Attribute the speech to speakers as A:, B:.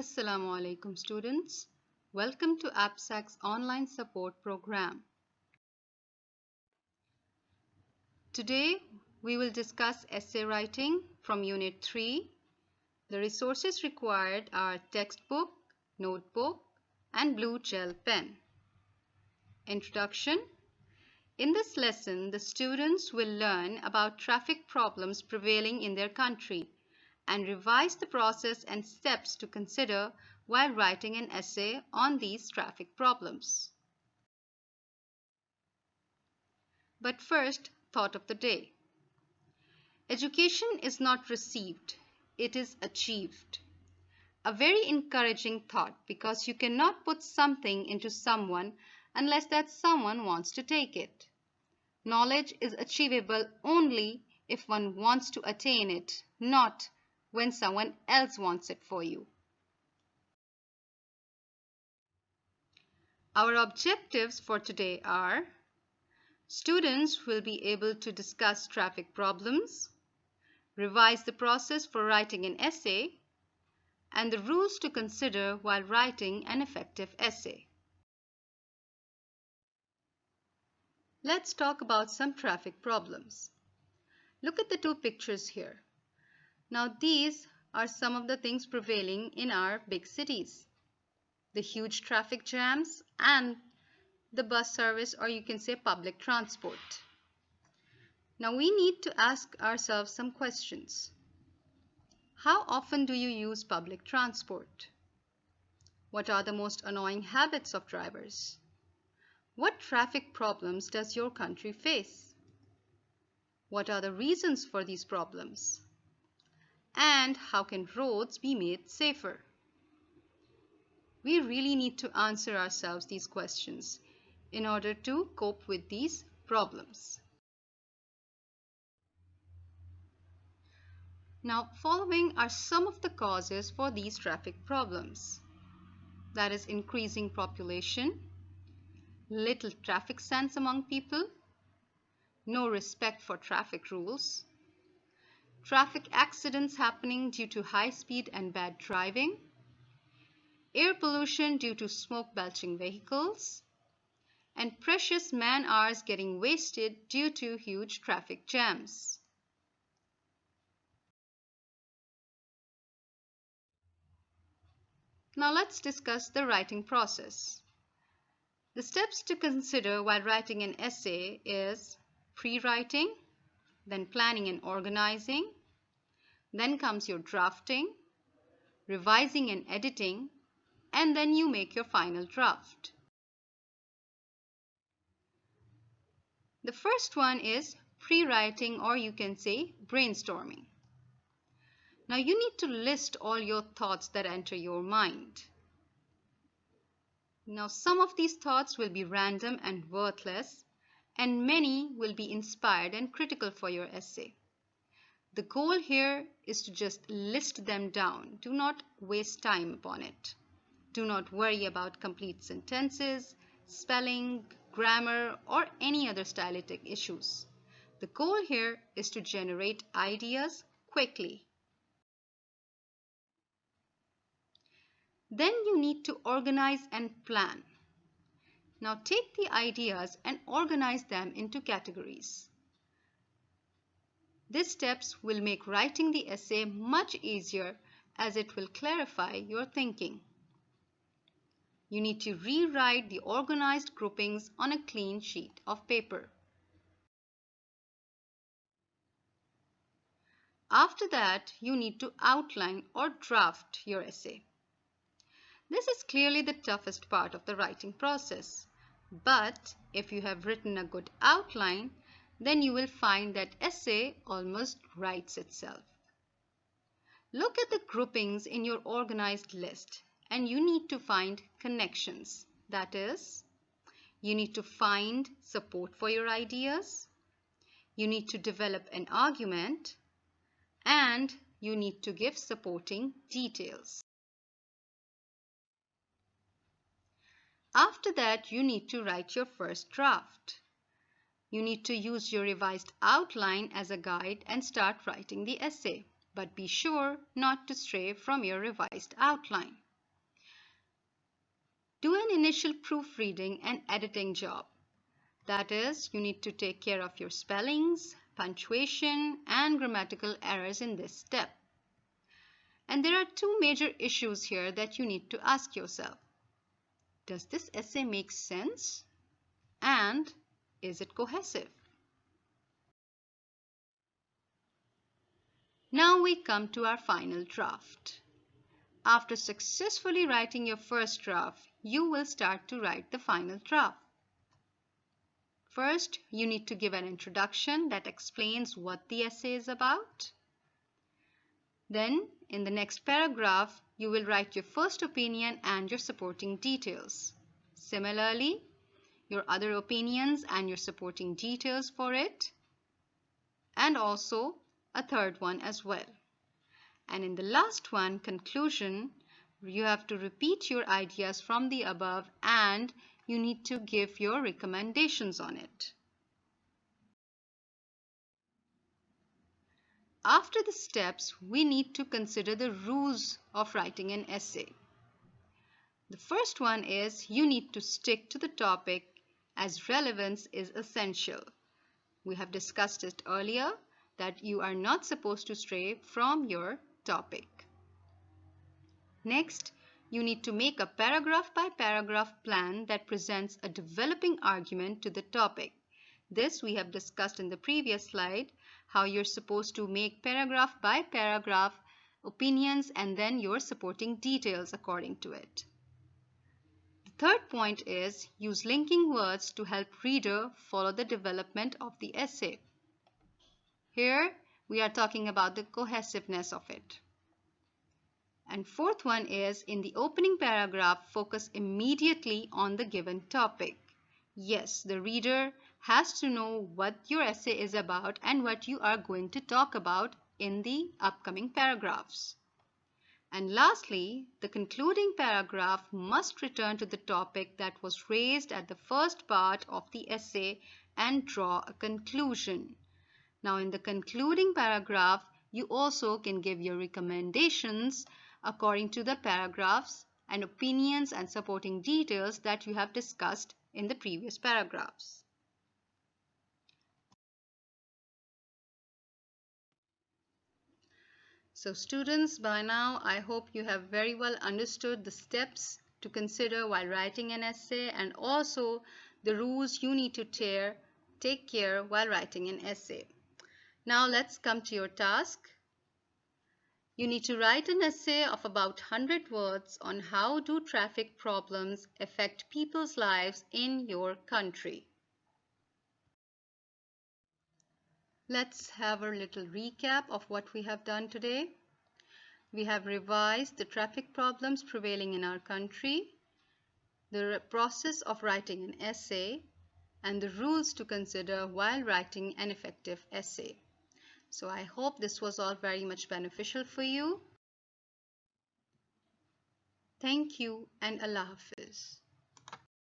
A: Assalamu alaikum students. Welcome to APSAC's online support program. Today we will discuss essay writing from Unit 3. The resources required are textbook, notebook and blue gel pen. Introduction. In this lesson, the students will learn about traffic problems prevailing in their country and revise the process and steps to consider while writing an essay on these traffic problems. But first, thought of the day. Education is not received, it is achieved. A very encouraging thought because you cannot put something into someone unless that someone wants to take it. Knowledge is achievable only if one wants to attain it, not when someone else wants it for you. Our objectives for today are: students will be able to discuss traffic problems, revise the process for writing an essay, and the rules to consider while writing an effective essay. Let's talk about some traffic problems. Look at the two pictures here. Now these are some of the things prevailing in our big cities. The huge traffic jams and the bus service, or you can say public transport. Now we need to ask ourselves some questions. How often do you use public transport? What are the most annoying habits of drivers? What traffic problems does your country face? What are the reasons for these problems? And how can roads be made safer? We really need to answer ourselves these questions in order to cope with these problems. Now, following are some of the causes for these traffic problems. That is increasing population, little traffic sense among people, no respect for traffic rules, traffic accidents happening due to high speed and bad driving, air pollution due to smoke belching vehicles, and precious man hours getting wasted due to huge traffic jams. Now let's discuss the writing process. The steps to consider while writing an essay is pre-writing, then planning and organizing, then comes your drafting, revising and editing, and then you make your final draft. The first one is pre-writing, or you can say brainstorming. Now you need to list all your thoughts that enter your mind. Now some of these thoughts will be random and worthless, and many will be inspired and critical for your essay. The goal here is to just list them down. Do not waste time upon it. Do not worry about complete sentences, spelling, grammar, or any other stylistic issues. The goal here is to generate ideas quickly. Then you need to organize and plan. Now take the ideas and organize them into categories. These steps will make writing the essay much easier as it will clarify your thinking. You need to rewrite the organized groupings on a clean sheet of paper. After that, you need to outline or draft your essay. This is clearly the toughest part of the writing process. But if you have written a good outline, then you will find that essay almost writes itself. Look at the groupings in your organized list, and you need to find connections. That is, you need to find support for your ideas, you need to develop an argument, and you need to give supporting details. After that, you need to write your first draft. You need to use your revised outline as a guide and start writing the essay, but be sure not to stray from your revised outline. Do an initial proofreading and editing job. That is, you need to take care of your spellings, punctuation, and grammatical errors in this step. And there are two major issues here that you need to ask yourself. Does this essay make sense? And is it cohesive? Now we come to our final draft. After successfully writing your first draft, you will start to write the final draft. First, you need to give an introduction that explains what the essay is about. Then, in the next paragraph, you will write your first opinion and your supporting details. Similarly, your other opinions and your supporting details for it, and also a third one as well. And in the last one, conclusion, you have to repeat your ideas from the above and you need to give your recommendations on it. After the steps, we need to consider the rules of writing an essay. The first one is you need to stick to the topic as relevance is essential. We have discussed it earlier that you are not supposed to stray from your topic. Next, you need to make a paragraph by paragraph plan that presents a developing argument to the topic. This we have discussed in the previous slide, how you're supposed to make paragraph by paragraph opinions and then your supporting details according to it. The third point is use linking words to help reader follow the development of the essay. Here we are talking about the cohesiveness of it. And fourth one is in the opening paragraph, focus immediately on the given topic. Yes, the reader has to know what your essay is about and what you are going to talk about in the upcoming paragraphs. And lastly, the concluding paragraph must return to the topic that was raised at the first part of the essay and draw a conclusion. Now, in the concluding paragraph, you also can give your recommendations according to the paragraphs and opinions and supporting details that you have discussed in the previous paragraphs. So students, by now I hope you have very well understood the steps to consider while writing an essay and also the rules you need to take care while writing an essay. Now let's come to your task. You need to write an essay of about 100 words on how do traffic problems affect people's lives in your country. Let's have a little recap of what we have done today. We have revised the traffic problems prevailing in our country, the process of writing an essay, and the rules to consider while writing an effective essay. So I hope this was all very much beneficial for you. Thank you and Allah Hafiz.